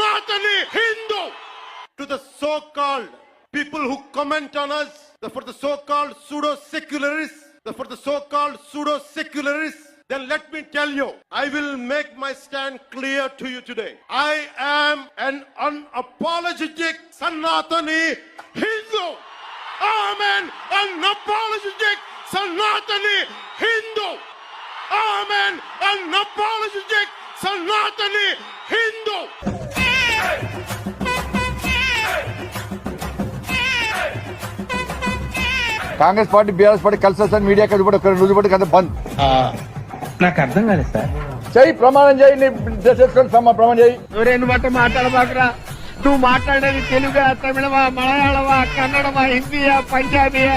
Sanatani Hindu. To the so-called people who comment on us, for the so-called pseudo-secularists, then let me tell you, I will make my stand clear to you today. I am an unapologetic Sanatani Hindu. I am an unapologetic Sanatani Hindu. I am an unapologetic Sanatani Hindu. Congress party BRS party కలిసి వస్తాను media రోజు పాటు కదా బంద్. నాకు అర్థం కాలేదు sir. చెయ్యి ప్రమాణం చేయి, చేసుకొని ప్రమాణం చేయి. ఎవరైనా బట్ట మాట్లాడబాకరా. నువ్వు మాట్లాడేది తెలుగా, తమిళమా, మలయాళమా, కన్నడమా, హిందీయా, పంజాబీయా?